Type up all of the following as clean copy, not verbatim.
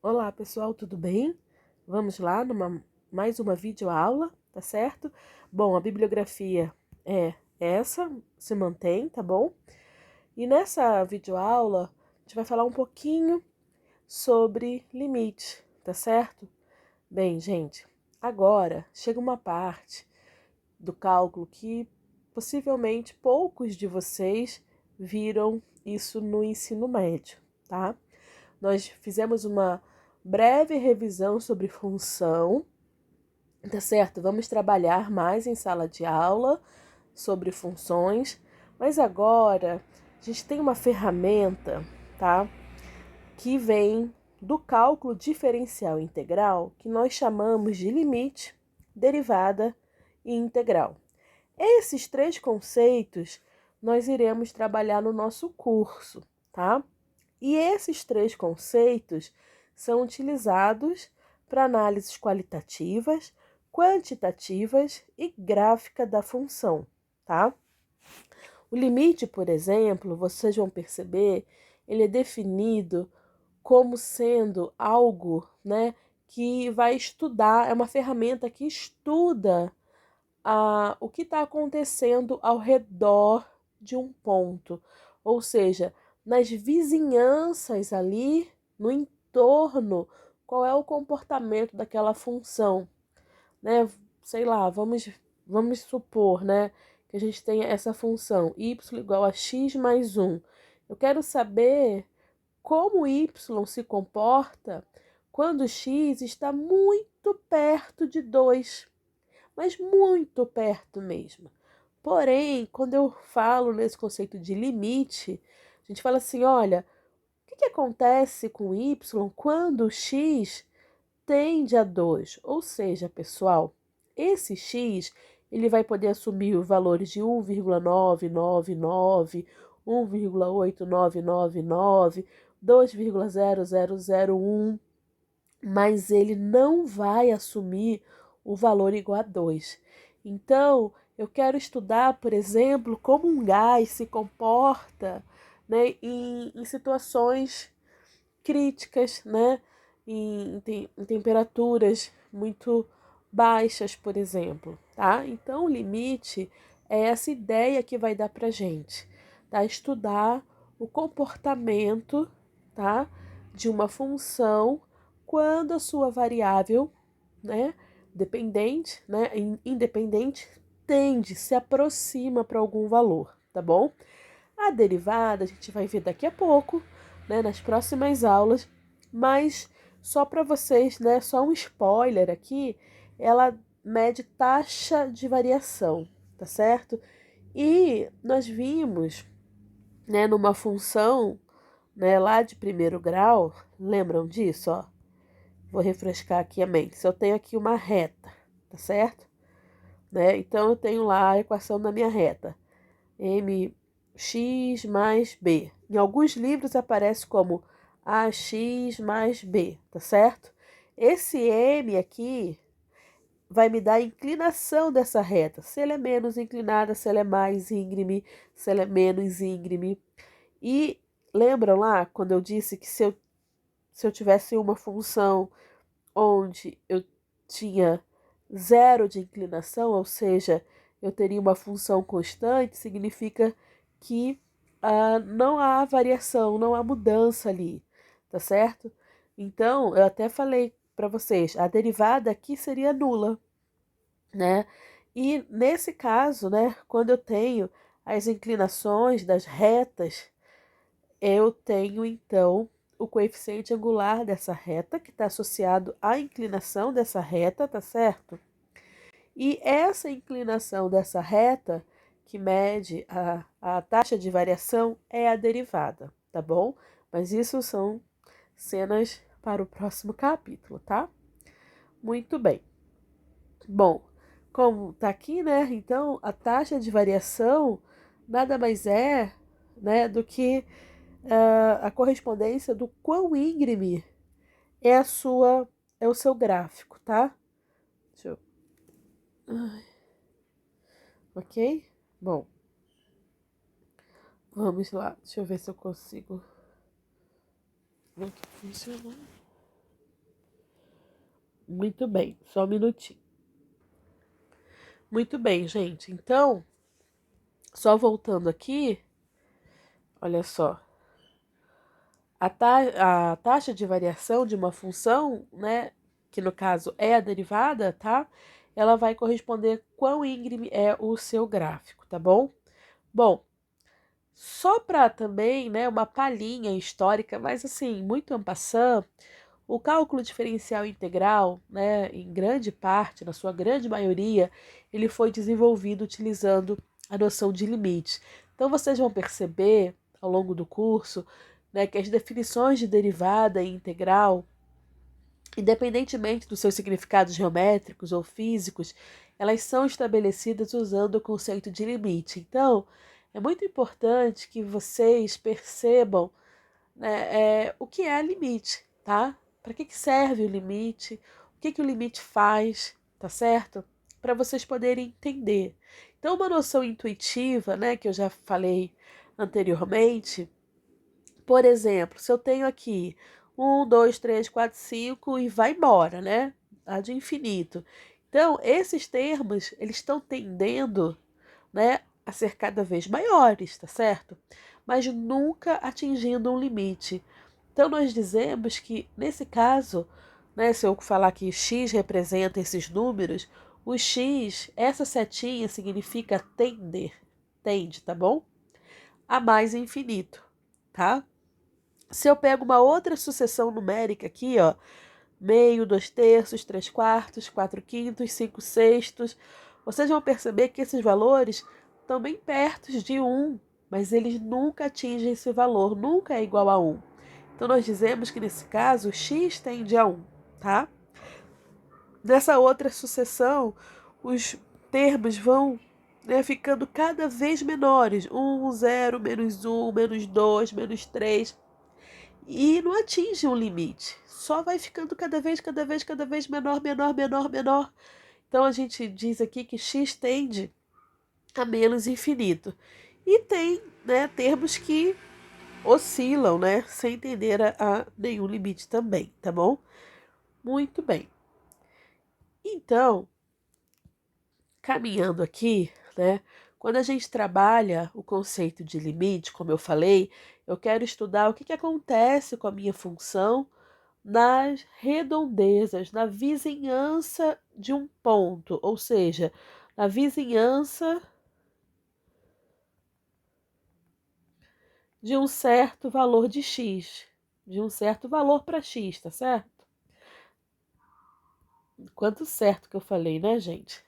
Olá pessoal, tudo bem? Vamos lá mais uma videoaula, tá certo? Bom, a bibliografia é essa, se mantém, tá bom? E nessa videoaula a gente vai falar um pouquinho sobre limite, tá certo? Bem, gente, agora chega uma parte do cálculo que possivelmente poucos de vocês viram isso no ensino médio, tá? Nós fizemos uma breve revisão sobre função, tá certo? Vamos trabalhar mais em sala de aula sobre funções, mas agora a gente tem uma ferramenta, tá? Que vem do cálculo diferencial integral, que nós chamamos de limite, derivada e integral. Esses três conceitos nós iremos trabalhar no nosso curso, tá? E esses três conceitos são utilizados para análises qualitativas, quantitativas e gráfica da função, tá? O limite, por exemplo, vocês vão perceber, ele é definido como sendo algo, né, que vai estudar, é uma ferramenta que estuda o que está acontecendo ao redor de um ponto, ou seja, nas vizinhanças ali, no entorno, qual é o comportamento daquela função, né? Sei lá, vamos supor, né, que a gente tenha essa função y igual a x mais 1. Eu quero saber como y se comporta quando x está muito perto de 2, mas muito perto mesmo. Porém, quando eu falo nesse conceito de limite, a gente fala assim, olha, o que acontece com y quando x tende a 2? Ou seja, pessoal, esse x ele vai poder assumir os valores de 1,999, 1,8999, 2,0001, mas ele não vai assumir o valor igual a 2. Então, eu quero estudar, por exemplo, como um gás se comporta, né, em situações críticas, né, em temperaturas muito baixas, por exemplo, tá? Então, o limite é essa ideia que vai dar para gente, tá? Estudar o comportamento, tá, de uma função quando a sua variável, né, dependente, né, independente, se aproxima para algum valor, tá bom? A derivada a gente vai ver daqui a pouco, né, nas próximas aulas, mas só para vocês, né, só um spoiler aqui, ela mede taxa de variação, tá certo? E nós vimos, né, numa função, né, lá de primeiro grau, lembram disso, ó? Vou refrescar aqui a mente. Se eu tenho aqui uma reta, tá certo? Né? Então eu tenho lá a equação da minha reta. Mx mais b. Em alguns livros aparece como ax mais b, tá certo? Esse m aqui vai me dar a inclinação dessa reta. Se ela é menos inclinada, se ela é mais íngreme, se ela é menos íngreme. E lembram lá quando eu disse que se eu tivesse uma função onde eu tinha zero de inclinação, ou seja, eu teria uma função constante, significa que não há variação, não há mudança ali, tá certo? Então, eu até falei para vocês, a derivada aqui seria nula, né? E nesse caso, né, quando eu tenho as inclinações das retas, eu tenho então o coeficiente angular dessa reta, que está associado à inclinação dessa reta, tá certo? E essa inclinação dessa reta, que mede a taxa de variação, é a derivada, tá bom? Mas isso são cenas para o próximo capítulo, tá? Muito bem. Bom, como tá aqui, né? Então, a taxa de variação nada mais é, né, do que a correspondência do quão íngreme é o seu gráfico, tá? Deixa eu... Ok? Bom, vamos lá. Deixa eu ver se eu consigo. Como que funciona? Muito bem, só um minutinho. Muito bem, gente. Então, só voltando aqui, olha só. A taxa de variação de uma função, né, que no caso é a derivada, tá? Ela vai corresponder quão íngreme é o seu gráfico, tá bom? Bom, só para também, né, uma palhinha histórica, mas assim, muito en passant, o cálculo diferencial integral, né, em grande parte, na sua grande maioria, ele foi desenvolvido utilizando a noção de limite. Então vocês vão perceber ao longo do curso, né, que as definições de derivada e integral, independentemente dos seus significados geométricos ou físicos, elas são estabelecidas usando o conceito de limite. Então, é muito importante que vocês percebam, né, o que é limite, tá? Para que serve o limite? O que o limite faz, tá certo? Para vocês poderem entender. Então, uma noção intuitiva, né, que eu já falei anteriormente, por exemplo, se eu tenho aqui 1, 2, 3, 4, 5 e vai embora, né? Ad infinito. Então, esses termos, eles estão tendendo, né, a ser cada vez maiores, tá certo? Mas nunca atingindo um limite. Então, nós dizemos que, nesse caso, né, se eu falar que x representa esses números, o x, essa setinha significa tender, tende, tá bom? A mais infinito, tá? Se eu pego uma outra sucessão numérica aqui, ó, meio, 2/3, 3/4, 4/5, 5/6, vocês vão perceber que esses valores estão bem perto de 1, mas eles nunca atingem esse valor, nunca é igual a 1. Então, nós dizemos que, nesse caso, x tende a 1, tá? Nessa outra sucessão, os termos vão, né, ficando cada vez menores. 1, 0, -1, -2, -3. E não atinge um limite. Só vai ficando cada vez menor, menor, menor, menor. Então, a gente diz aqui que x tende a menos infinito. E tem, né, termos que oscilam, né, sem tender a nenhum limite também, tá bom? Muito bem. Então, caminhando aqui, né, quando a gente trabalha o conceito de limite, como eu falei, eu quero estudar o que acontece com a minha função nas redondezas, na vizinhança de um ponto, ou seja, na vizinhança de um certo valor de x, de um certo valor para x, tá certo? Quanto certo que eu falei, né, gente?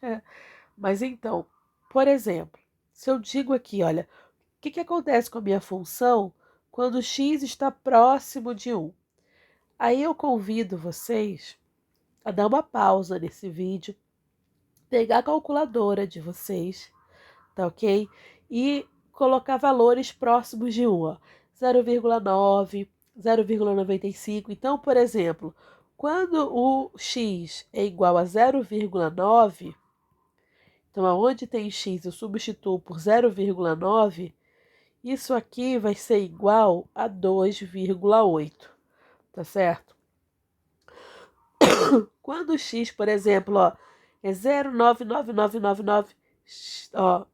Mas então, por exemplo, se eu digo aqui, olha, o que acontece com a minha função quando x está próximo de 1? Aí eu convido vocês a dar uma pausa nesse vídeo, pegar a calculadora de vocês, tá ok? E colocar valores próximos de 1, ó. 0,9, 0,95. Então, por exemplo, quando o x é igual a 0,9, então aonde tem x eu substituo por 0,9, isso aqui vai ser igual a 2,8, tá certo? Quando o x, por exemplo, ó, é 0,99999, ó,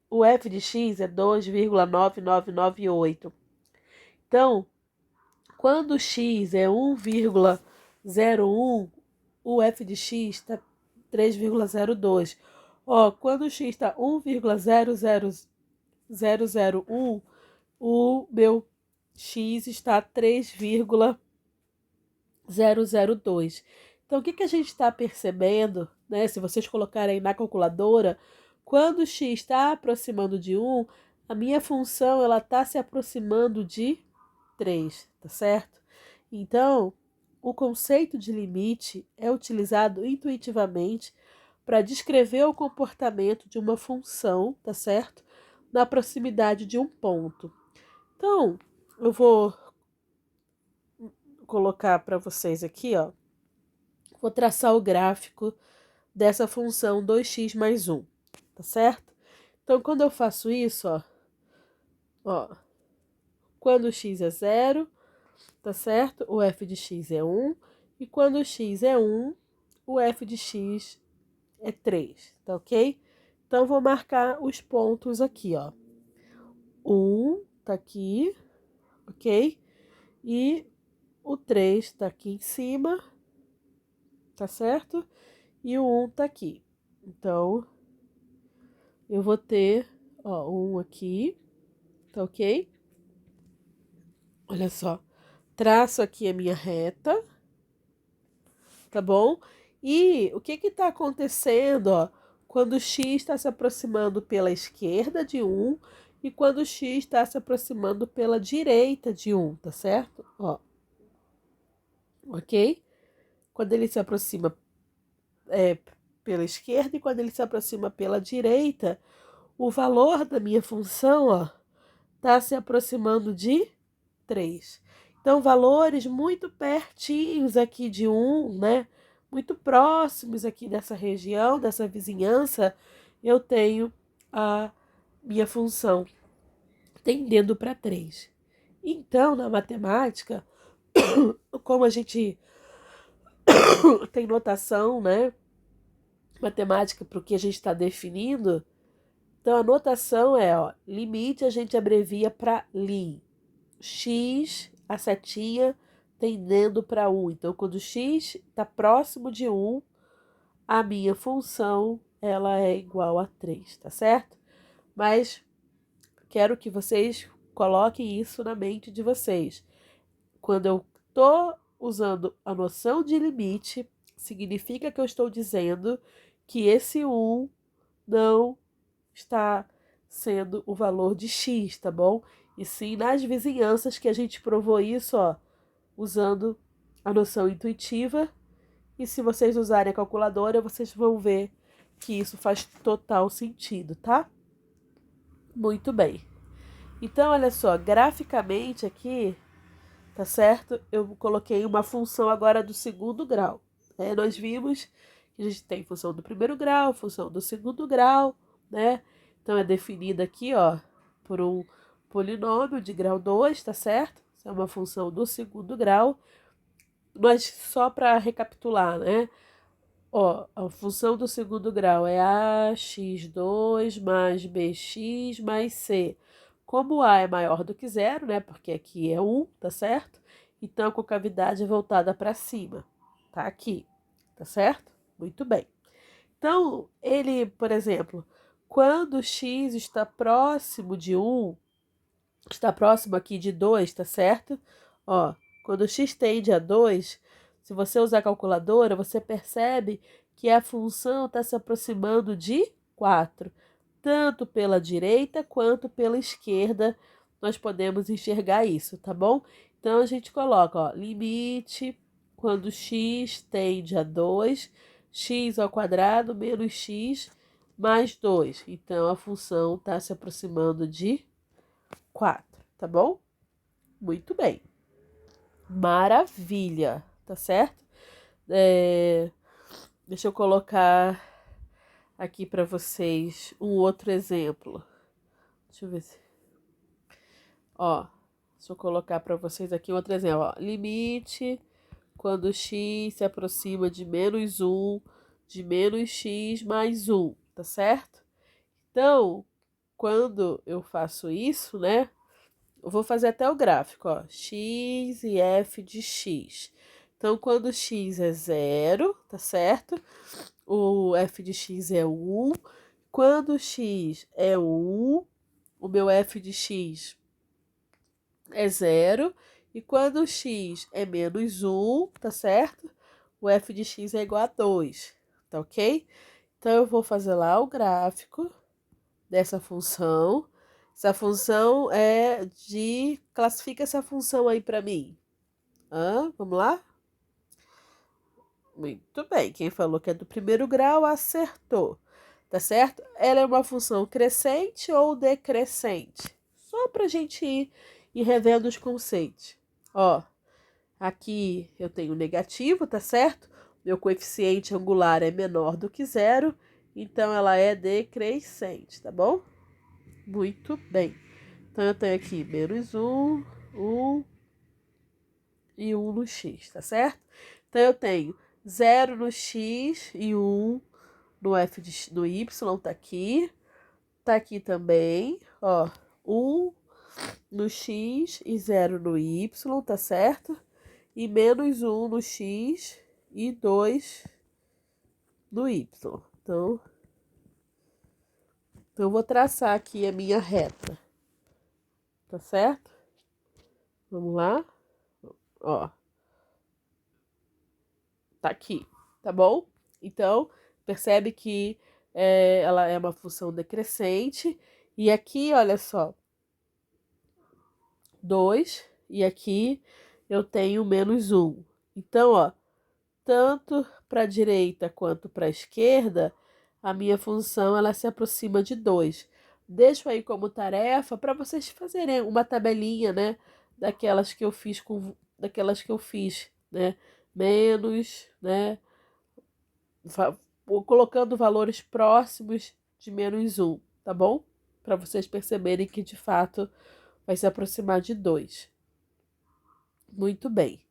o f de x é 2,9998. Então, quando o x é 1,01, o f de x está 3,02. Ó, quando o x está 1,00001, o meu x está 3,002. Então, o que a gente está percebendo, né? Se vocês colocarem aí na calculadora, quando o x está aproximando de 1, a minha função ela está se aproximando de 3, tá certo? Então, o conceito de limite é utilizado intuitivamente para descrever o comportamento de uma função, tá certo? Na proximidade de um ponto. Então, eu vou colocar para vocês aqui, ó. Vou traçar o gráfico dessa função 2x mais 1, tá certo? Então, quando eu faço isso, ó, quando o x é 0, tá certo? O f de x é 1. E quando o x é 1, o f de x é 3, tá ok? Então, vou marcar os pontos aqui, ó. 1 tá aqui, ok? E o 3 tá aqui em cima, tá certo? E o 1 tá aqui. Então, eu vou ter, ó, 1 aqui, tá ok? Olha só. Traço aqui a minha reta, tá bom? E o que que tá acontecendo, ó, quando o x está se aproximando pela esquerda de 1 e quando o x está se aproximando pela direita de 1, tá certo? Ó, ok? Quando ele se aproxima pela esquerda e quando ele se aproxima pela direita, o valor da minha função, ó, tá se aproximando de 3. Então, valores muito pertinhos aqui de 1, né? Muito próximos aqui dessa região, dessa vizinhança, eu tenho a minha função tendendo para 3. Então, na matemática, como a gente tem notação, né? Matemática para o que a gente está definindo, então a notação é, ó, limite a gente abrevia para lim. X, a setinha tendendo para 1. Então, quando x está próximo de 1, a minha função ela é igual a 3, tá certo? Mas quero que vocês coloquem isso na mente de vocês. Quando eu estou usando a noção de limite, significa que eu estou dizendo que esse 1 não está sendo o valor de x, tá bom? E sim nas vizinhanças que a gente provou isso, ó, usando a noção intuitiva. E se vocês usarem a calculadora, vocês vão ver que isso faz total sentido, tá? Muito bem. Então, olha só, graficamente aqui, tá certo? Eu coloquei uma função agora do segundo grau. Nós vimos que a gente tem função do primeiro grau, função do segundo grau, né? Então, é definida aqui, ó, por um polinômio de grau 2, tá certo? Isso é uma função do segundo grau. Nós, só para recapitular, né? Ó, a função do segundo grau é ax2 mais bx mais c. Como a é maior do que zero, né? Porque aqui é 1, tá certo? Então, com cavidade voltada para cima. Tá aqui, tá certo? Muito bem. Então, ele, por exemplo, quando x está próximo de 1, está próximo aqui de 2, tá certo? Ó, quando x tende a 2, se você usar a calculadora, você percebe que a função está se aproximando de 4. Tanto pela direita quanto pela esquerda, nós podemos enxergar isso, tá bom? Então, a gente coloca, ó, limite quando x tende a 2, x ao quadrado menos x mais 2. Então, a função está se aproximando de 4, tá bom? Muito bem. Maravilha, tá certo? Deixa eu colocar aqui para vocês um outro exemplo. Deixa eu ver se... Ó, deixa eu colocar para vocês aqui outro exemplo. Ó, limite quando x se aproxima de menos 1, de menos x mais 1, tá certo? Então, quando eu faço isso, né? Eu vou fazer até o gráfico, ó. X e f de x. Então, quando x é 0, tá certo? O f de x é 1. Quando x é 1, o meu f de x é 0. E quando x é menos 1, tá certo? O f de x é igual a 2, tá ok? Então, eu vou fazer lá o gráfico dessa função. Essa função é de... Classifica essa função aí para mim. Vamos lá? Muito bem. Quem falou que é do primeiro grau acertou. Tá certo? Ela é uma função crescente ou decrescente? Só para a gente ir revendo os conceitos. Ó, aqui eu tenho negativo, tá certo? Meu coeficiente angular é menor do que zero, então ela é decrescente, tá bom? Muito bem. Então, eu tenho aqui menos 1, 1 e 1 no x, tá certo? Então, eu tenho 0 no x e 1 no no y, tá aqui. Tá aqui também, ó, 1 no x e 0 no y, tá certo? E menos 1 no x e 2 no y. Então, eu vou traçar aqui a minha reta, tá certo? Vamos lá? Ó, tá aqui, tá bom? Então, percebe que ela é uma função decrescente. E aqui, olha só, 2, e aqui eu tenho menos 1. Então, ó, tanto para a direita quanto para a esquerda, a minha função ela se aproxima de 2. Deixo aí como tarefa para vocês fazerem uma tabelinha, né, daquelas que eu fiz, né, menos, né, colocando valores próximos de menos 1, tá bom? Para vocês perceberem que de fato vai se aproximar de 2. Muito bem.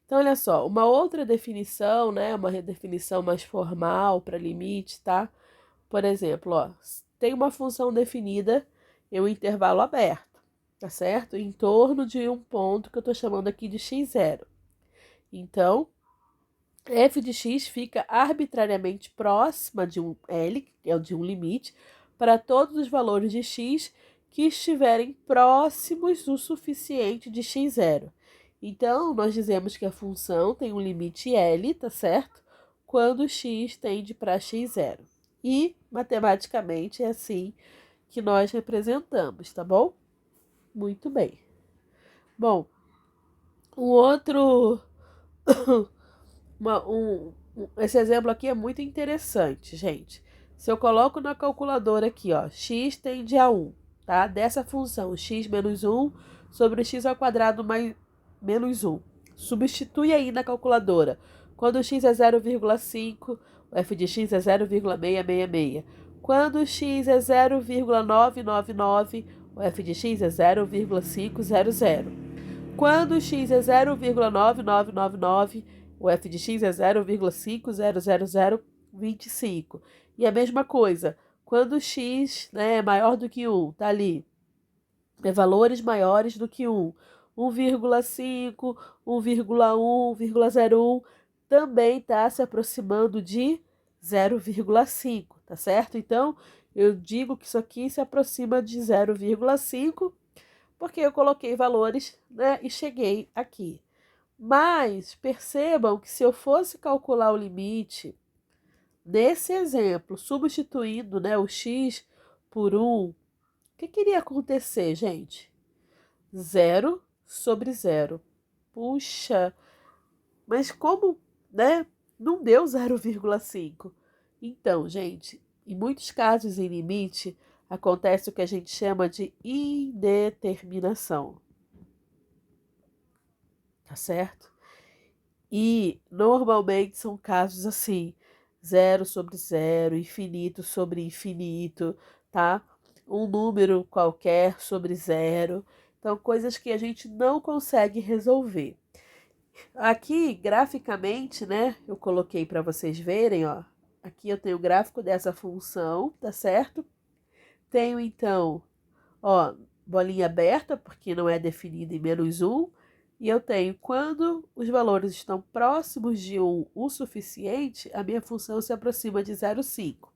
Então, olha só, uma outra definição, né, uma redefinição mais formal para limite, tá? Por exemplo, ó, tem uma função definida em um intervalo aberto, tá certo? Em torno de um ponto que eu estou chamando aqui de x0. Então, f de x fica arbitrariamente próxima de um L, que é o de um limite, para todos os valores de x que estiverem próximos o suficiente de x0. Então, nós dizemos que a função tem um limite L, tá certo? Quando x tende para x0. E, matematicamente, é assim que nós representamos, tá bom? Muito bem. Bom, um outro... esse exemplo aqui é muito interessante, gente. Se eu coloco na calculadora aqui, ó, x tende a 1, tá? Dessa função, x menos 1 sobre x ao quadrado mais menos 1. Substitui aí na calculadora. Quando x é 0,5, o f de x é 0,666. Quando x é 0,999, o f de x é 0,500. Quando x é 0,9999, o f de x é 0,50025. E a mesma coisa, quando x, né, é maior do que 1, tá ali, é valores maiores do que 1, 1,5, 1,1, 1,01, também está se aproximando de 0,5, tá certo? Então, eu digo que isso aqui se aproxima de 0,5, porque eu coloquei valores, né, e cheguei aqui. Mas percebam que se eu fosse calcular o limite, nesse exemplo, substituindo, né, o x por 1, o que iria acontecer, gente? 0 sobre 0. Puxa, mas como, né, não deu 0,5? Então, gente, em muitos casos em limite, acontece o que a gente chama de indeterminação. Tá certo? E normalmente são casos assim, 0 sobre 0, infinito sobre infinito, tá? Um número qualquer sobre 0. Então, coisas que a gente não consegue resolver. Aqui, graficamente, né, eu coloquei para vocês verem, ó. Aqui eu tenho o gráfico dessa função, tá certo? Tenho, então, ó, bolinha aberta, porque não é definida em menos 1. E eu tenho, quando os valores estão próximos de 1 o suficiente, a minha função se aproxima de 0,5.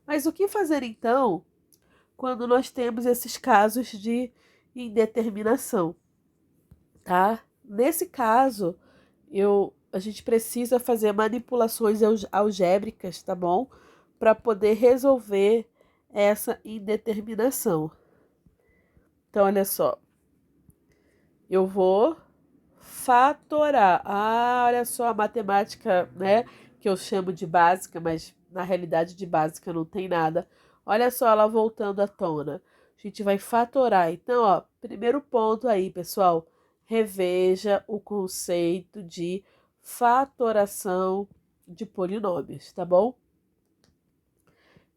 Mas o que fazer, então, quando nós temos esses casos de indeterminação, tá? Nesse caso, a gente precisa fazer manipulações algébricas, tá bom? Para poder resolver essa indeterminação. Então, olha só. Eu vou fatorar. Ah, olha só a matemática, né? Que eu chamo de básica, mas na realidade de básica não tem nada. Olha só ela voltando à tona. A gente vai fatorar. Então, ó, primeiro ponto aí, pessoal. Reveja o conceito de fatoração de polinômios, tá bom?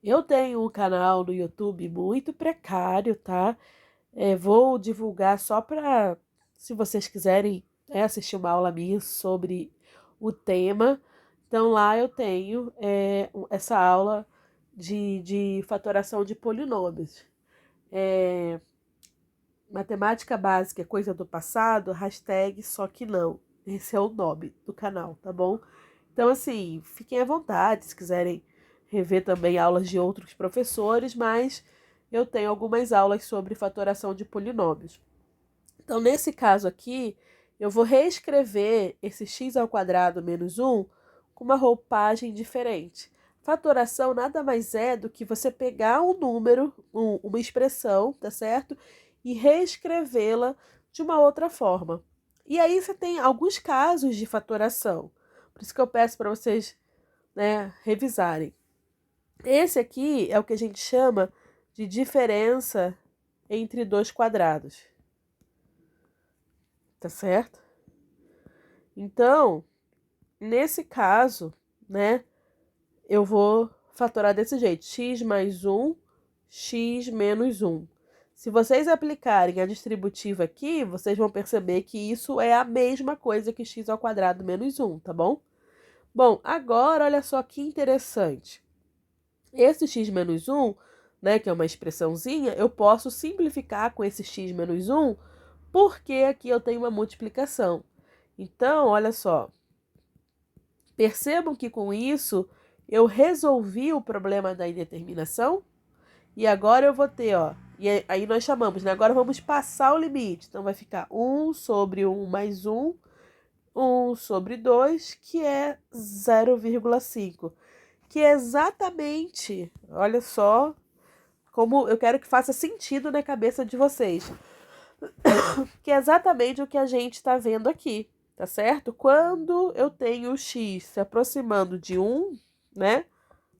Eu tenho um canal no YouTube muito precário, tá? Vou divulgar só para, se vocês quiserem, assistir uma aula minha sobre o tema. Então, lá eu tenho essa aula de fatoração de polinômios. Matemática básica é coisa do passado, hashtag só que não. Esse é o nome do canal, tá bom? Então, assim, fiquem à vontade se quiserem rever também aulas de outros professores, mas eu tenho algumas aulas sobre fatoração de polinômios. Então, nesse caso aqui, eu vou reescrever esse x ao quadrado menos 1 com uma roupagem diferente. Fatoração nada mais é do que você pegar um número, uma expressão, tá certo? E reescrevê-la de uma outra forma. E aí você tem alguns casos de fatoração. Por isso que eu peço para vocês, né, revisarem. Esse aqui é o que a gente chama de diferença entre dois quadrados. Tá certo? Então, nesse caso, né, eu vou fatorar desse jeito: x mais 1, x menos 1. Se vocês aplicarem a distributiva aqui, vocês vão perceber que isso é a mesma coisa que x ao quadrado menos 1, tá bom? Bom, agora olha só que interessante. Esse x menos 1, né, que é uma expressãozinha, eu posso simplificar com esse x menos 1, porque aqui eu tenho uma multiplicação. Então, olha só. Percebam que com isso eu resolvi o problema da indeterminação. E agora eu vou ter, ó, e aí nós chamamos, né? Agora vamos passar o limite. Então vai ficar 1 sobre 1 mais 1, 1 sobre 2, que é 0,5. Que é exatamente, olha só, como eu quero que faça sentido na cabeça de vocês. Que é exatamente o que a gente está vendo aqui, tá certo? Quando eu tenho o x se aproximando de 1, né?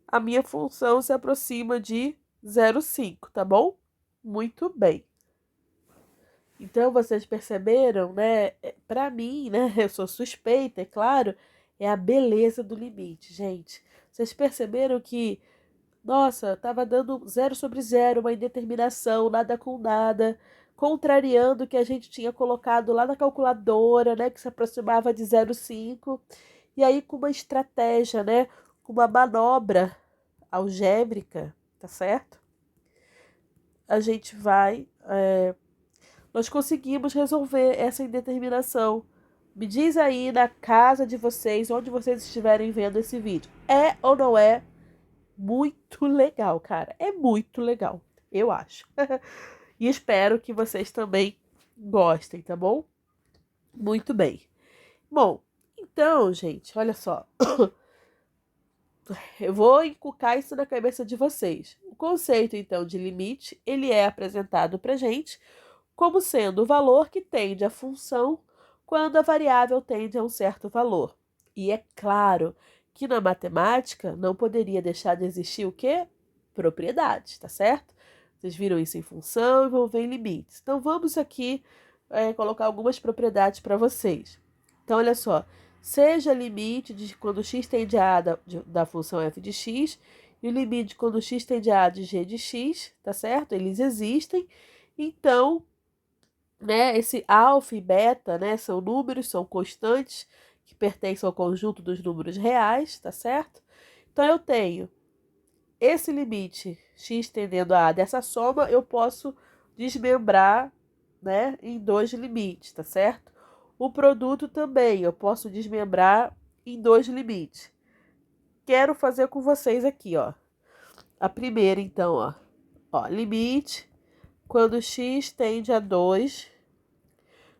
A minha função se aproxima de 0,5, tá bom? Muito bem. Então, vocês perceberam, né? Para mim, né? Eu sou suspeita, é claro, é a beleza do limite, gente. Vocês perceberam que, nossa, tava dando 0 sobre 0, uma indeterminação, nada com nada, contrariando o que a gente tinha colocado lá na calculadora, né? Que se aproximava de 0,5. E aí, com uma estratégia, né? Com uma manobra algébrica, tá certo? A gente vai... nós conseguimos resolver essa indeterminação. Me diz aí na casa de vocês, onde vocês estiverem vendo esse vídeo. É ou não é muito legal, cara? É muito legal, eu acho. E espero que vocês também gostem, tá bom? Muito bem. Bom, então, gente, olha só. Eu vou encucar isso na cabeça de vocês. O conceito, então, de limite, ele é apresentado pra gente como sendo o valor que tende à função quando a variável tende a um certo valor. E é claro que na matemática não poderia deixar de existir o quê? Propriedades, tá certo? Vocês viram isso em função e vão ver em limites. Então vamos aqui colocar algumas propriedades para vocês. Então olha só, seja limite de quando x tende a da função f de x e o limite quando x tende a de g de x, tá certo? Eles existem. Então, né, esse alfa e beta, né, são números, são constantes que pertencem ao conjunto dos números reais, tá certo? Então eu tenho esse limite x tendendo a dessa soma, eu posso desmembrar, né, em dois limites, tá certo? O produto também eu posso desmembrar em dois limites. Quero fazer com vocês aqui, ó. A primeira, então, ó, limite quando x tende a 2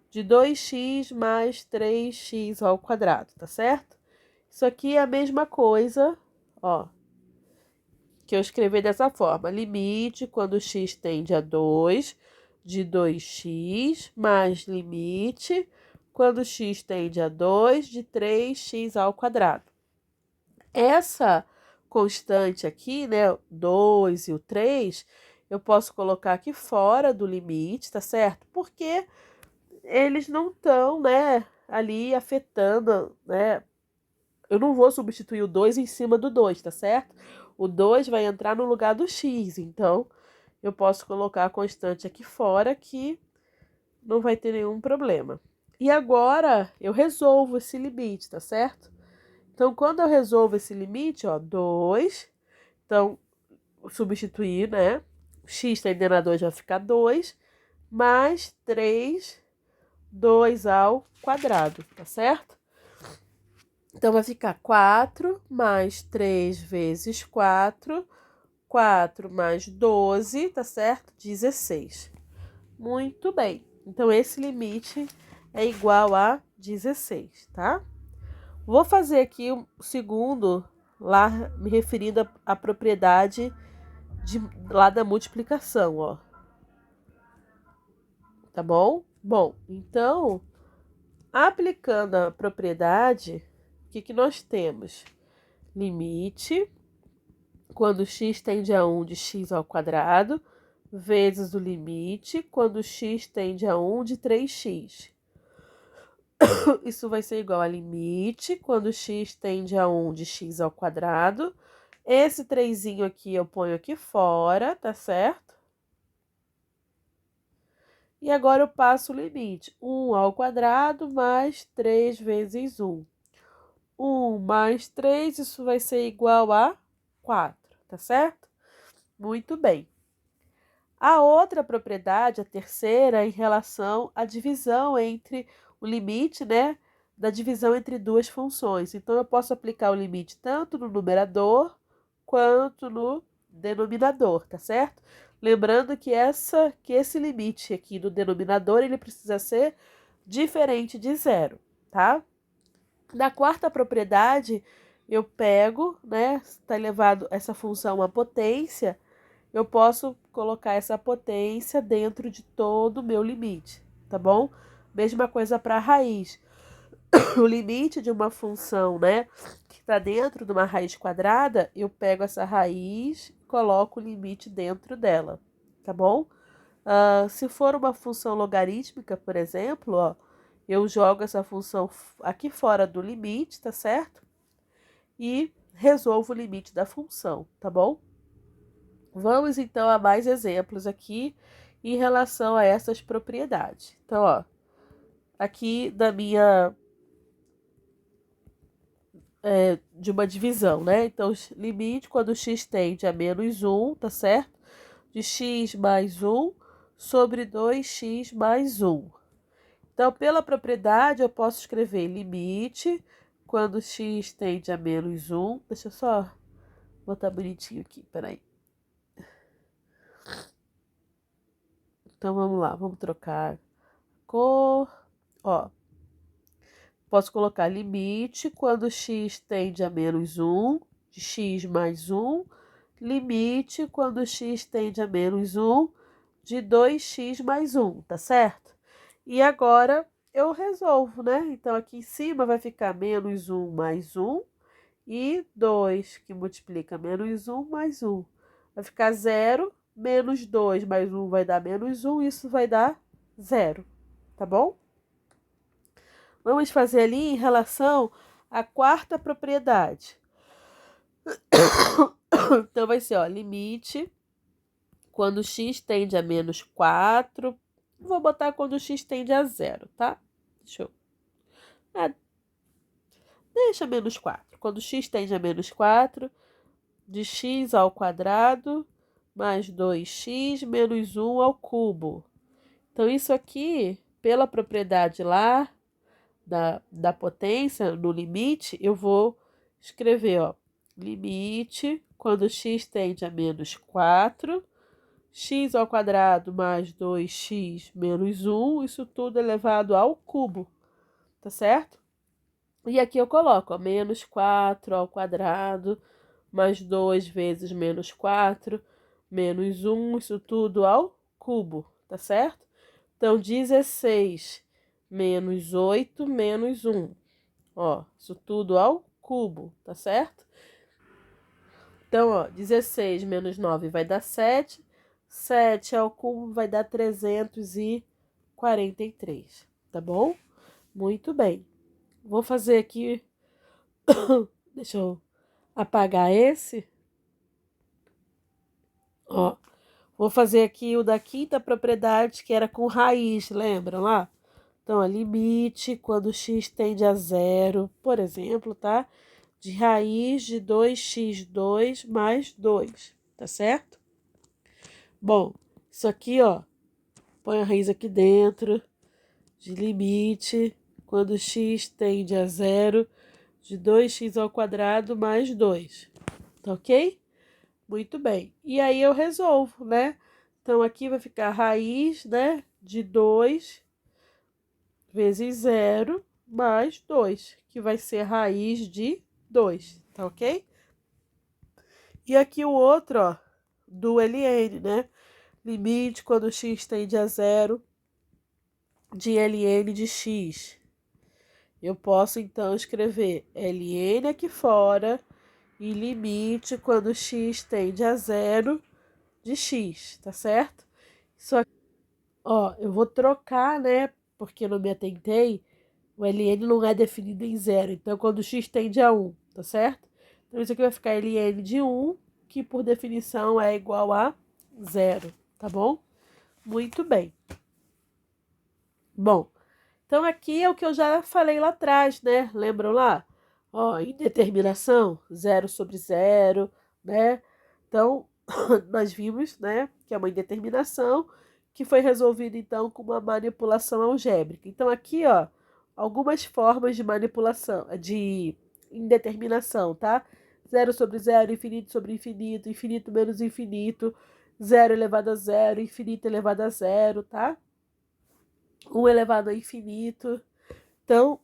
de 2x mais 3x ao quadrado, tá certo? Isso aqui é a mesma coisa, ó, que eu escrevi dessa forma. Limite quando x tende a 2 de 2x mais limite quando x tende a 2 de 3x ao quadrado. Essa constante aqui, né, 2 e o 3, eu posso colocar aqui fora do limite, tá certo? Porque eles não estão, né, ali afetando, né? Eu não vou substituir o 2 em cima do 2, tá certo? O 2 vai entrar no lugar do x, então eu posso colocar a constante aqui fora que não vai ter nenhum problema. E agora eu resolvo esse limite, tá certo? Então, quando eu resolvo esse limite, ó, 2, então, substituir, né? X tendendo a 2 vai ficar 2, mais 3, 2 ao quadrado, tá certo? Então, vai ficar 4 mais 3 vezes 4, 4 mais 12, tá certo? 16. Muito bem. Então, esse limite é igual a 16, tá? Vou fazer aqui o segundo, lá me referindo à propriedade lá da multiplicação, ó. Tá bom? Bom, então, aplicando a propriedade, o que nós temos? Limite, quando x tende a 1 de x ao quadrado, vezes o limite, quando x tende a 1 de 3x. Isso vai ser igual a limite, quando x tende a 1 de x ao quadrado. Esse 3zinho aqui eu ponho aqui fora, tá certo? E agora eu passo o limite. 1 ao quadrado mais 3 vezes 1. 1 mais 3, isso vai ser igual a 4, tá certo? Muito bem. A outra propriedade, a terceira, é em relação à divisão entre o limite, né, da divisão entre duas funções. Então, eu posso aplicar o limite tanto no numerador quanto no denominador, tá certo? Lembrando que esse limite aqui do denominador, ele precisa ser diferente de zero, tá? Na quarta propriedade, eu pego, né, está elevado essa função à potência, eu posso colocar essa potência dentro de todo o meu limite, tá bom? Mesma coisa para a raiz. O limite de uma função, né, que está dentro de uma raiz quadrada, eu pego essa raiz e coloco o limite dentro dela, tá bom? Se for uma função logarítmica, por exemplo, ó, eu jogo essa função aqui fora do limite, tá certo? E resolvo o limite da função, tá bom? Vamos então a mais exemplos aqui em relação a essas propriedades. Então, ó, aqui da minha de uma divisão, né? Então, limite quando x tende a menos 1, tá certo? De x mais 1 sobre 2x mais 1. Então, pela propriedade, eu posso escrever limite quando x tende a menos 1. Deixa eu só botar bonitinho aqui, peraí. Então, vamos lá, vamos trocar cor. Ó, posso colocar limite quando x tende a menos 1, de x mais 1. Limite quando x tende a menos 1, de 2x mais 1, tá certo? E agora eu resolvo, né? Então, aqui em cima vai ficar menos 1 mais 1 e 2, que multiplica menos 1 mais 1. Vai ficar 0, menos 2 mais 1 vai dar menos 1, isso vai dar 0, tá bom? Vamos fazer ali em relação à quarta propriedade. Então, vai ser, ó, limite quando x tende a menos 4. Vou botar quando x tende a 0, tá? Deixa menos 4. Quando x tende a menos 4, de x ao quadrado mais 2x menos 1 ao cubo. Então, isso aqui, pela propriedade lá da potência, no limite, eu vou escrever, ó, limite quando x tende a menos 4, x ao quadrado mais 2x menos 1, isso tudo elevado ao cubo, tá certo? E aqui eu coloco, ó, menos 4 ao quadrado mais 2 vezes menos 4, menos 1, isso tudo ao cubo, tá certo? Então, 16 menos 8 menos 1. Ó, isso tudo ao cubo, tá certo? Então, ó, 16 menos 9 vai dar 7. 7 ao cubo vai dar 343, tá bom? Muito bem. Vou fazer aqui... Deixa eu apagar esse. Ó, vou fazer aqui o da quinta propriedade, que era com raiz, lembram lá? Então, ó, limite quando x tende a 0, por exemplo, tá? de raiz de 2x2 mais 2, tá certo? Bom, isso aqui, ó, põe a raiz aqui dentro, de limite, quando x tende a zero, de 2x ao quadrado mais 2, tá ok? Muito bem. E aí eu resolvo, né? Então, aqui vai ficar raiz, né, de 2 vezes zero mais 2, que vai ser raiz de 2, tá ok? E aqui o outro, ó, do ln, né? Limite quando x tende a zero de ln de x. Eu posso, então, escrever ln aqui fora e limite quando x tende a zero de x, tá certo? Isso aqui, ó, eu vou trocar, né? Porque não me atentei, o ln não é definido em zero. Então, quando x tende a 1, tá certo? Então, isso aqui vai ficar ln de 1, que por definição é igual a zero, tá bom? Muito bem. Bom, então aqui é o que eu já falei lá atrás, né? Lembram lá? Ó, indeterminação, zero sobre zero, né? Então, nós vimos, né, que é uma indeterminação que foi resolvida, então, com uma manipulação algébrica. Então, aqui, ó, algumas formas de manipulação, de indeterminação, tá? Zero sobre zero, infinito sobre infinito, infinito menos infinito, zero elevado a zero, infinito elevado a zero, tá? 1 elevado a infinito. Então,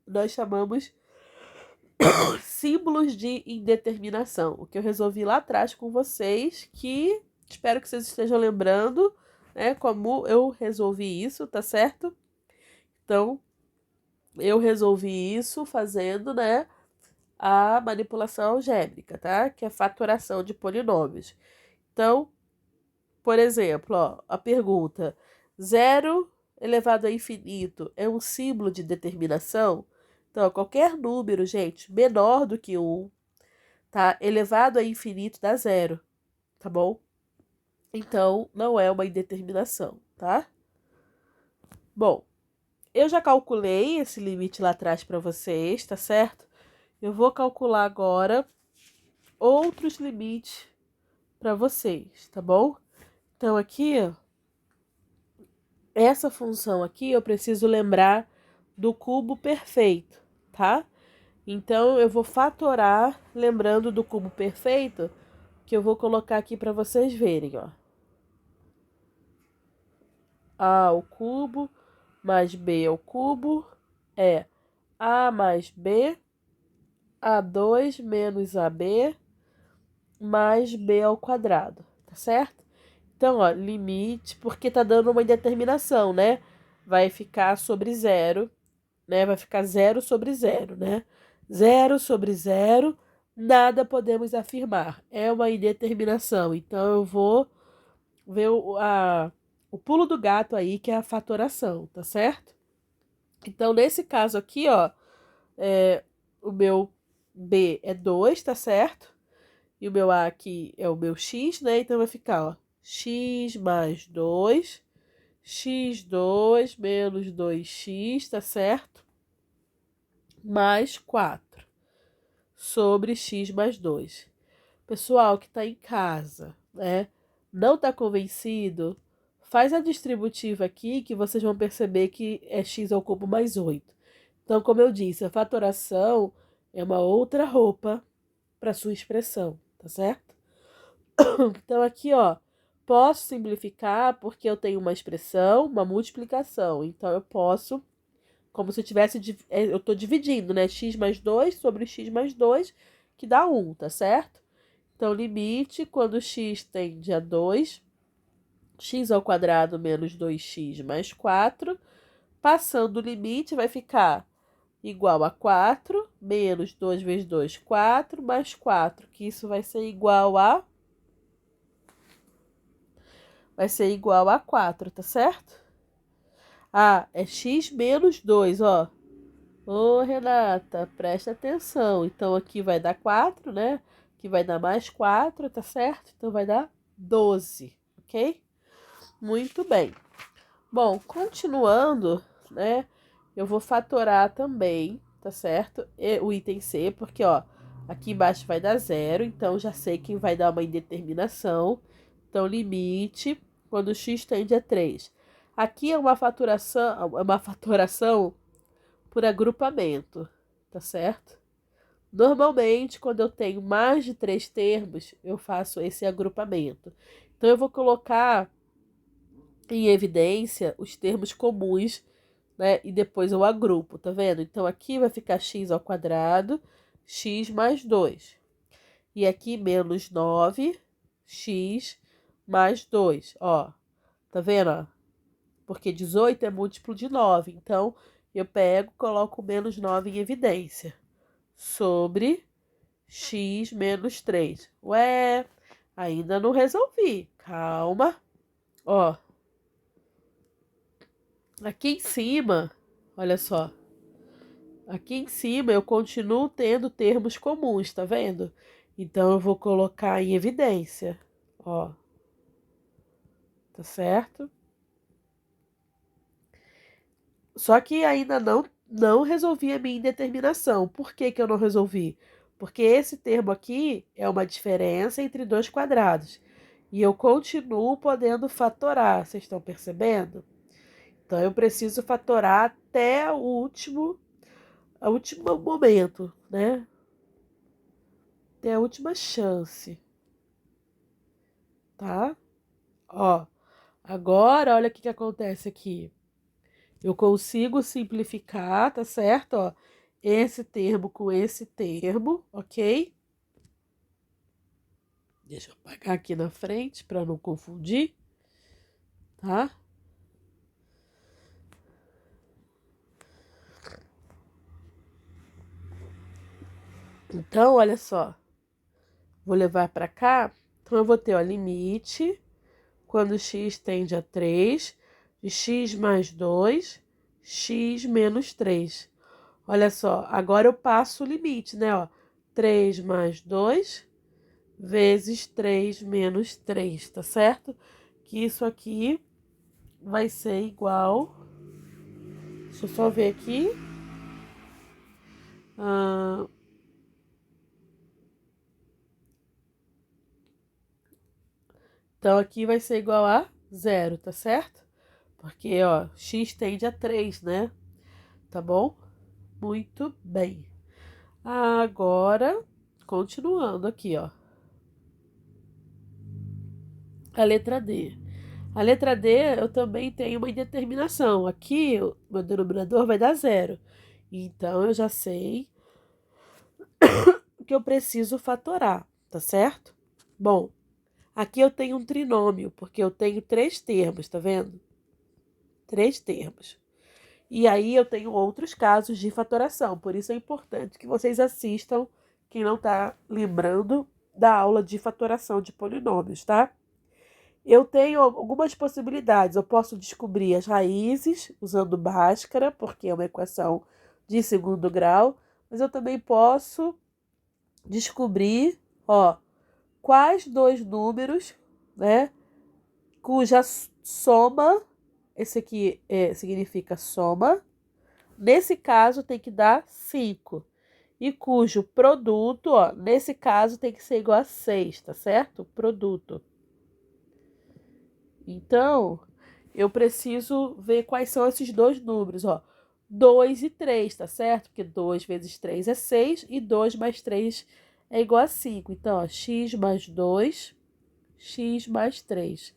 nós chamamos símbolos de indeterminação. O que eu resolvi lá atrás com vocês, que espero que vocês estejam lembrando, né, como eu resolvi isso, tá certo? Então, eu resolvi isso fazendo, né, a manipulação algébrica, tá? Que é a fatoração de polinômios. Então, por exemplo, ó, a pergunta: zero elevado a infinito é um símbolo de determinação? Então, qualquer número, gente, menor do que 1, tá? Elevado a infinito dá zero, tá bom? Então, não é uma indeterminação, tá? Bom, eu já calculei esse limite lá atrás para vocês, tá certo? Eu vou calcular agora outros limites para vocês, tá bom? Então, aqui, ó, essa função aqui eu preciso lembrar do cubo perfeito, tá? Então, eu vou fatorar lembrando do cubo perfeito, que eu vou colocar aqui para vocês verem, ó. A ao cubo mais b ao cubo é a mais b, a2 menos ab mais b ao quadrado, tá certo? Então, ó, limite, porque tá dando uma indeterminação, né? Vai ficar sobre zero, né? Vai ficar zero sobre zero, né? Zero sobre zero, nada podemos afirmar. É uma indeterminação. Então, eu vou ver o pulo do gato aí, que é a fatoração, tá certo? Então, nesse caso aqui, ó, o meu B é 2, tá certo? E o meu A aqui é o meu X, né? Então, vai ficar, ó, X mais 2, X2 menos 2x, tá certo? Mais 4 sobre X mais 2. Pessoal que tá em casa, né? Não tá convencido? Faz a distributiva aqui que vocês vão perceber que é x ao cubo mais 8. Então, como eu disse, a fatoração é uma outra roupa para sua expressão, tá certo? Então, aqui, ó, posso simplificar porque eu tenho uma expressão, uma multiplicação. Então, eu posso, como se eu tivesse, eu tô dividindo, né? X mais 2 sobre x mais 2, que dá 1, tá certo? Então, limite, quando x tende a 2, x ao quadrado menos 2x mais 4. Passando o limite, vai ficar igual a 4, menos 2 vezes 2, 4, mais 4, que isso vai ser igual a... Vai ser igual a 4, tá certo? Ah, é x menos 2, ó. Ô, Renata, presta atenção. Então, aqui vai dar 4, né? Aqui vai dar mais 4, tá certo? Então, vai dar 12, ok? Muito bem. Bom, continuando, né? Eu vou fatorar também tá certo? E o item C, porque, ó, aqui embaixo vai dar 0, então já sei que vai dar uma indeterminação. Então, limite quando x tende a 3. Aqui é uma fatoração por agrupamento, tá certo? Normalmente, quando eu tenho mais de 3 termos, eu faço esse agrupamento. Então, eu vou colocar em evidência os termos comuns, né? E depois eu agrupo, tá vendo? Então, aqui vai ficar x ao quadrado, x mais 2. E aqui menos 9, x mais 2, ó. Tá vendo, ó? Porque 18 é múltiplo de 9. Então, eu pego, coloco menos 9 em evidência. Sobre x menos 3. Ué, ainda não resolvi. Calma. Ó, aqui em cima, olha só. Aqui em cima eu continuo tendo termos comuns, tá vendo? Então, eu vou colocar em evidência. Ó, tá certo? Só que ainda não resolvi a minha indeterminação. Por que que eu não resolvi? Porque esse termo aqui é uma diferença entre dois quadrados. E eu continuo podendo fatorar, vocês estão percebendo? Então, eu preciso fatorar até o último momento, né? Até a última chance, tá? Ó, agora, olha o que acontece aqui. Eu consigo simplificar, tá certo? Ó, esse termo com esse termo, ok? Deixa eu apagar aqui na frente para não confundir, tá? Então, olha só. Vou levar para cá. Então, eu vou ter, ó, limite quando x tende a 3, de x mais 2, x menos 3. Olha só, agora eu passo o limite, né? Ó, 3 mais 2 vezes 3 menos 3, tá certo? Que isso aqui vai ser igual... Deixa eu só ver aqui. Então, aqui vai ser igual a 0, tá certo? Porque, ó, x tende a 3, né? Tá bom? Muito bem. Agora, continuando aqui, ó. A letra D. A letra D, eu também tenho uma indeterminação. Aqui, o meu denominador vai dar 0. Então, eu já sei que eu preciso fatorar, tá certo? Bom, aqui eu tenho um trinômio, porque eu tenho 3 termos, tá vendo? 3 termos. E aí eu tenho outros casos de fatoração, por isso é importante que vocês assistam, quem não está lembrando da aula de fatoração de polinômios, tá? Eu tenho algumas possibilidades. Eu posso descobrir as raízes usando Bhaskara, porque é uma equação de segundo grau, mas eu também posso descobrir, ó, quais dois números, né, cuja soma, esse aqui significa soma, nesse caso tem que dar 5. E cujo produto, ó, nesse caso tem que ser igual a 6, tá certo? Produto. Então, eu preciso ver quais são esses dois números, ó. 2 e 3, tá certo? Porque 2 vezes 3 é 6 e 2 mais 3 é igual a 5. Então, ó, x mais 2, x mais 3.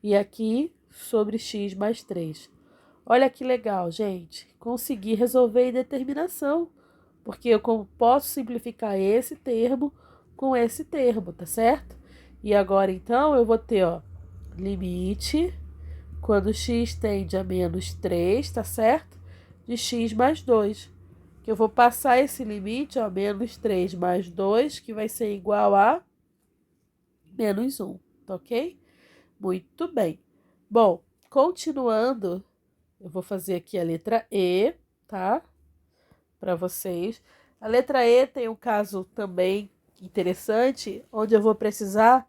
E aqui, sobre x mais 3. Olha que legal, gente. Consegui resolver a indeterminação. Porque eu posso simplificar esse termo com esse termo, tá certo? E agora, então, eu vou ter, ó, limite, quando x tende a menos 3, tá certo? De x mais 2. Que eu vou passar esse limite, ó, menos 3 mais 2, que vai ser igual a menos 1, tá ok? Muito bem. Bom, continuando, eu vou fazer aqui a letra E, tá? Para vocês. A letra E tem um caso também interessante, onde eu vou precisar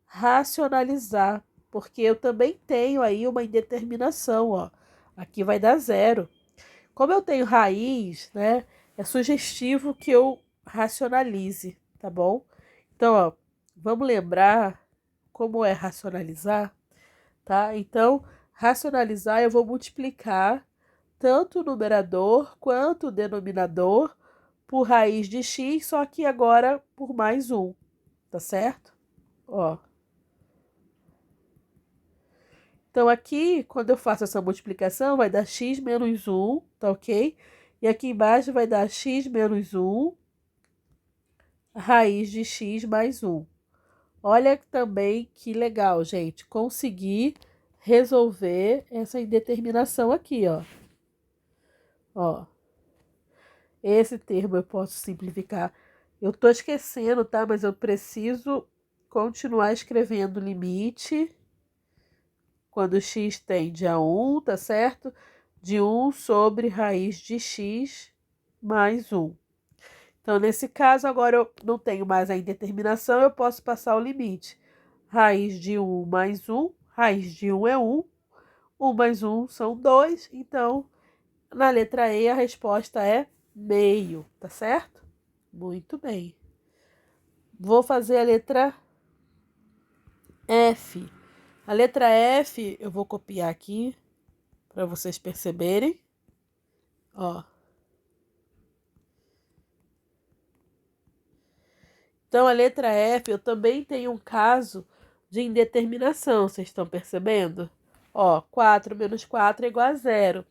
racionalizar, porque eu também tenho aí uma indeterminação, ó. Aqui vai dar 0. Como eu tenho raiz, né? é sugestivo que eu racionalize, tá bom? Então, ó, vamos lembrar como é racionalizar, tá? Então, racionalizar eu vou multiplicar tanto o numerador quanto o denominador por raiz de x, só que agora por mais um, tá certo? Ó. Então, aqui, quando eu faço essa multiplicação, vai dar x menos 1, tá ok? E aqui embaixo vai dar x menos 1, raiz de x mais 1. Olha também que legal, gente. Consegui resolver essa indeterminação aqui, ó. Ó. Esse termo eu posso simplificar. Eu tô esquecendo, tá? Mas eu preciso continuar escrevendo limite quando x tende a 1, tá certo? De 1 sobre raiz de x mais 1. Então, nesse caso, agora eu não tenho mais a indeterminação, eu posso passar o limite. Raiz de 1 mais 1, raiz de 1 é 1, 1 mais 1 são 2, então, na letra E, a resposta é meio, tá certo? Muito bem. Vou fazer a letra F. A letra F, eu vou copiar aqui, para vocês perceberem. Ó. Então, a letra F, eu também tenho um caso de indeterminação, vocês estão percebendo? Ó, 4 menos 4 é igual a 0.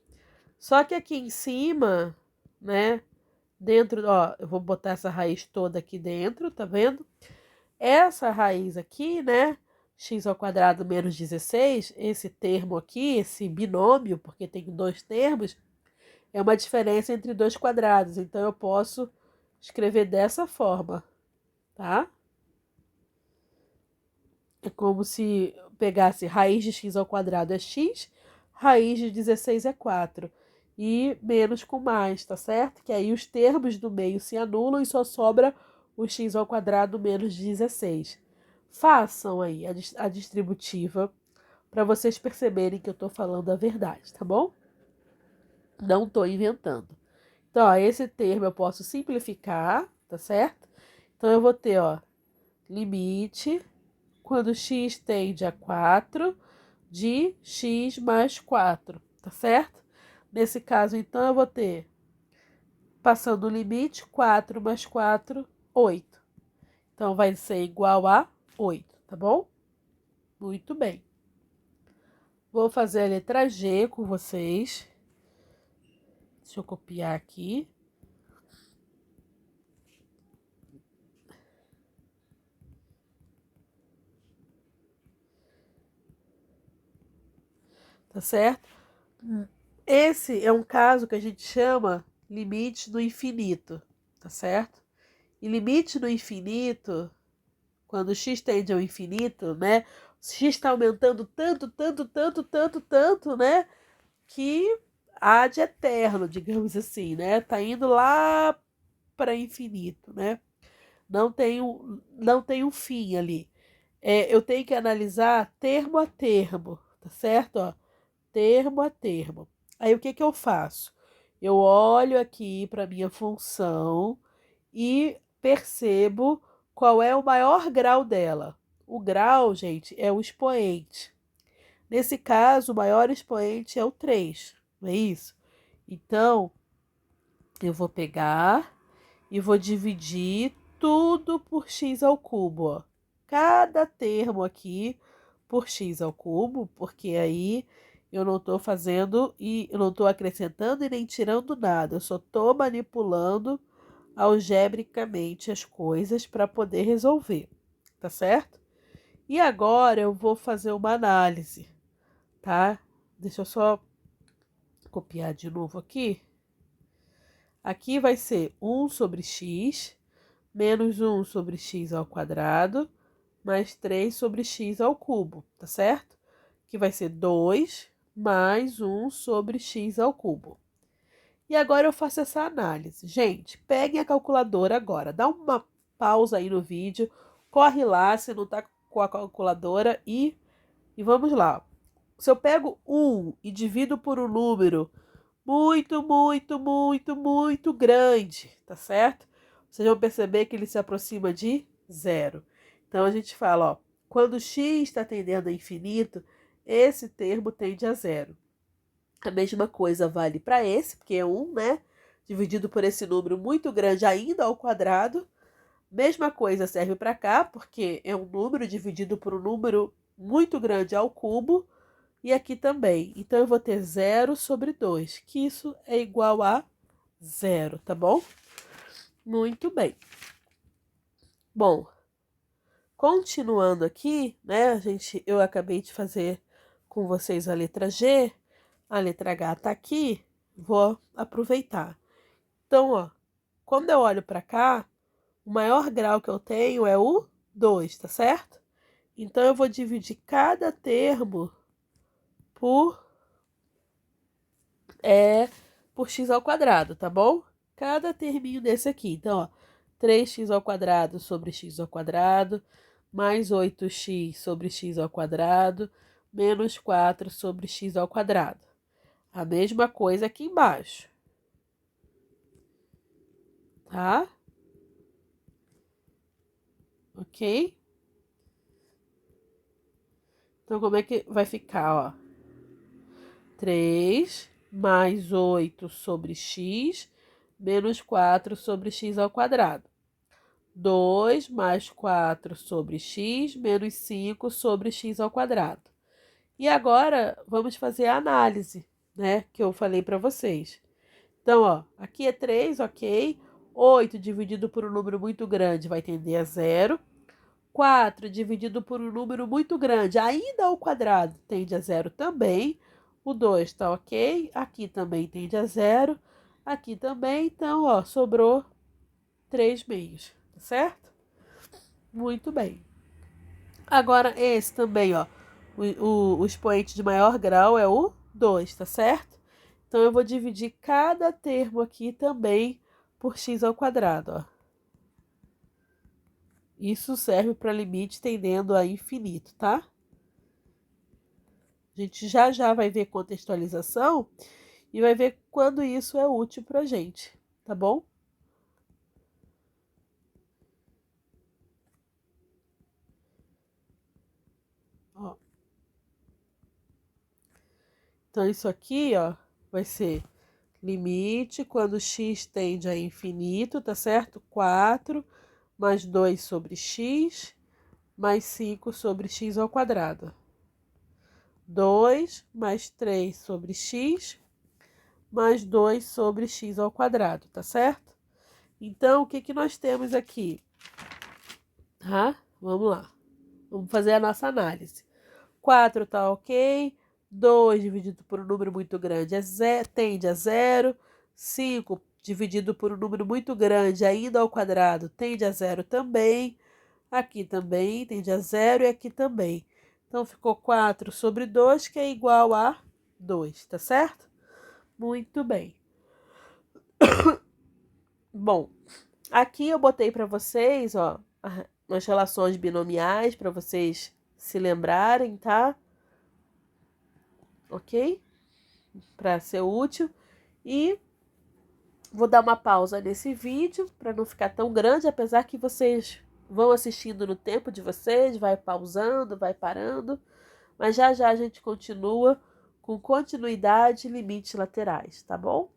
Só que aqui em cima, né, dentro, ó, eu vou botar essa raiz toda aqui dentro, tá vendo? Essa raiz aqui, né, x ao quadrado menos 16, esse termo aqui, esse binômio, porque tem dois termos, é uma diferença entre dois quadrados. Então, eu posso escrever dessa forma, tá? É como se pegasse raiz de x ao quadrado é x, raiz de 16 é 4. E menos com mais, tá certo? Que aí os termos do meio se anulam e só sobra o x ao quadrado menos 16. Façam aí a distributiva para vocês perceberem que eu estou falando a verdade, tá bom? Não estou inventando. Então, ó, esse termo eu posso simplificar, tá certo? Então, eu vou ter, ó, limite quando x tende a 4 de x mais 4, tá certo? Nesse caso, então, eu vou ter, passando o limite, 4 mais 4, 8. Então, vai ser igual a 8, tá bom? Muito bem. Vou fazer a letra G com vocês. Deixa eu copiar aqui. Tá certo? Esse é um caso que a gente chama limite no infinito, tá certo? E limite no infinito, quando x tende ao infinito, né? X está aumentando tanto, tanto, tanto, tanto, tanto, né? Que há de eterno, digamos assim, né? Tá indo lá para infinito, né? Não tem um fim ali. Eu tenho que analisar termo a termo, tá certo? Ó, termo a termo. Aí o que eu faço? Eu olho aqui para minha função e percebo qual é o maior grau dela. O grau, gente, é o expoente. Nesse caso, o maior expoente é o 3, não é isso? Então, eu vou pegar e vou dividir tudo por x ao cubo, ó. Cada termo aqui por x ao cubo, porque aí eu não estou fazendo e eu não estou acrescentando e nem tirando nada. Eu só estou manipulando algebricamente as coisas para poder resolver, tá certo? E agora eu vou fazer uma análise, tá? Deixa eu só copiar de novo aqui. Aqui vai ser 1 sobre x menos 1 sobre x ao quadrado mais 3 sobre x ao cubo, tá certo? Que vai ser 2 mais 1 sobre x ao cubo. E agora eu faço essa análise. Gente, peguem a calculadora agora. Dá uma pausa aí no vídeo. Corre lá, se não tá com a calculadora e vamos lá. Se eu pego 1 e divido por um número muito grande, tá certo? Vocês vão perceber que ele se aproxima de zero. Então, a gente fala, ó, quando x está tendendo a infinito, esse termo tende a zero. A mesma coisa vale para esse, porque é 1, né? Dividido por esse número muito grande ainda ao quadrado. Mesma coisa serve para cá, porque é um número dividido por um número muito grande ao cubo. E aqui também. Então, eu vou ter 0 sobre 2, que isso é igual a zero, tá bom? Muito bem. Bom, continuando aqui, né, eu acabei de fazer com vocês a letra G, a letra H tá aqui, vou aproveitar. Então, ó, quando eu olho para cá, o maior grau que eu tenho é o 2, tá certo? Então, eu vou dividir cada termo por x ao quadrado, tá bom? Cada terminho desse aqui. Então, ó, 3x ao quadrado sobre x ao quadrado, mais 8x sobre x ao quadrado, menos 4 sobre x ao quadrado. A mesma coisa aqui embaixo. Tá? Ok? Então, como é que vai ficar, ó? 3 mais 8 sobre x, menos 4 sobre x ao quadrado. 2 mais 4 sobre x, menos 5 sobre x ao quadrado. E agora, vamos fazer a análise, né, que eu falei para vocês. Então, ó, aqui é 3, ok. 8 dividido por um número muito grande vai tender a zero. 4 dividido por um número muito grande, ainda ao quadrado, tende a zero também. O 2 está ok. Aqui também tende a zero. Aqui também. Então, ó, sobrou 3 meios, tá certo? Muito bem. Agora, esse também, ó. O expoente de maior grau é o 2, tá certo? Então, eu vou dividir cada termo aqui também por x ao quadrado, ó. Isso serve para limite tendendo a infinito, tá? A gente já vai ver contextualização e vai ver quando isso é útil pra gente, tá bom? Ó. Então, isso aqui, ó, vai ser limite quando x tende a infinito, tá certo? 4 mais 2 sobre x, mais 5 sobre x ao quadrado. 2 mais 3 sobre x, mais 2 sobre x ao quadrado, tá certo? Então, o que que nós temos aqui? Vamos lá. Vamos fazer a nossa análise. 4 tá ok. 2 dividido por um número muito grande tende a zero. 5 dividido por um número muito grande ainda ao quadrado tende a zero também. Aqui também tende a zero e aqui também. Então, ficou 4 sobre 2, que é igual a 2, tá certo? Muito bem. Bom, aqui eu botei para vocês, ó, as relações binomiais para vocês se lembrarem, tá? Ok? Para ser útil. E vou dar uma pausa nesse vídeo para não ficar tão grande, apesar que vocês vão assistindo no tempo de vocês, vai pausando, vai parando. Mas já a gente continua com continuidade e limites laterais, tá bom?